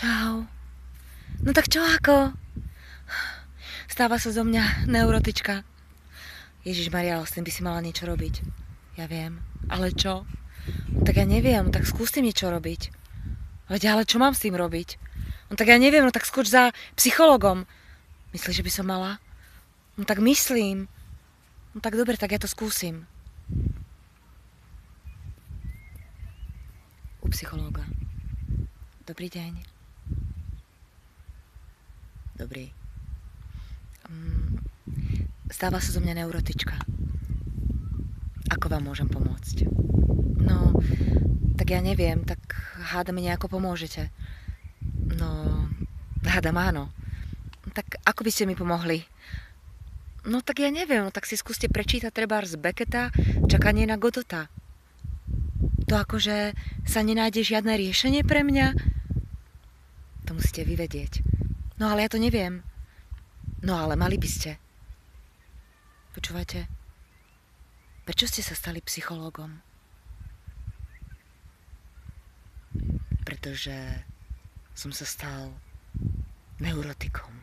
Čau. No tak čo ako? Stáva sa zo mňa neurotička. Ježišmaria, ale s tým by si mala niečo robiť. Ja viem. Ale čo? No tak ja neviem, tak skús tým niečo robiť. Veď ale čo mám s tým robiť? No tak ja neviem, no tak skoč za psychologom. Myslíš, že by som mala? No tak myslím. No tak dobre, tak ja to skúsim. U psychológa. Dobrý deň. Dobrý. Stáva sa zo mňa neurotička. Ako vám môžem pomôcť? No, tak ja neviem, tak hádam mi nejako pomôžete. No, hádam áno. Tak ako by ste mi pomohli? No tak ja neviem, no tak si skúste prečítať trebárs Becketa Čakanie na Godota. To akože sa nenájde žiadne riešenie pre mňa? To musíte vyvedieť. No ale ja to neviem. No ale mali by ste. Počúvate? Prečo ste sa stali psychológom? Pretože som sa stal neurotikom.